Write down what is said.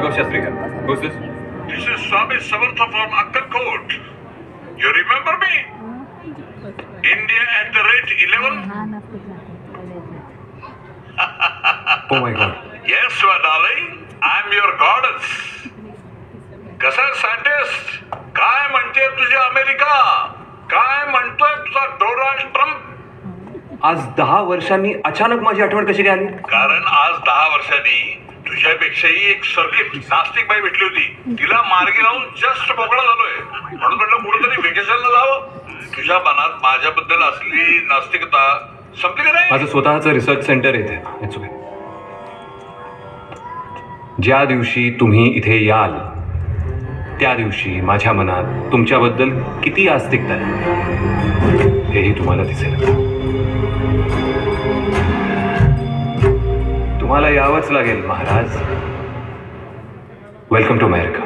Madhav Shastri here. Who's this? This is Swami Samartha from Akkalkot. You remember me? India@11? Oh my God. Yes, my darling. I'm your goddess. कसा scientist? काय म्हणते तुझी America? काय म्हणतोय तुझा Donald Trump? आज 10 वर्षांनी अचानक माझी आठवण कशी काय आली? कारण आज 10 वर्षांनी तुझ्यापेक्षाही एक सर्किट नास्तिक बाई भेटली होती. तिला मार्गी लावून जस्ट मोकळा झालोय. म्हणून म्हटलं कुठेतरी व्हेकेशनला जावं. तुझ्या मनात माझ्याबद्दल असलेली नास्तिकता संपली का नाही? माझं स्वतःचं रिसर्च सेंटर येते. It's okay. ज्या दिवशी तुम्ही इथे याल त्या दिवशी माझ्या मनात तुमच्याबद्दल किती आस्तिकता आहे हेही तुम्हाला दिसेल. तुम्हाला यावंच लागेल महाराज. Welcome to America.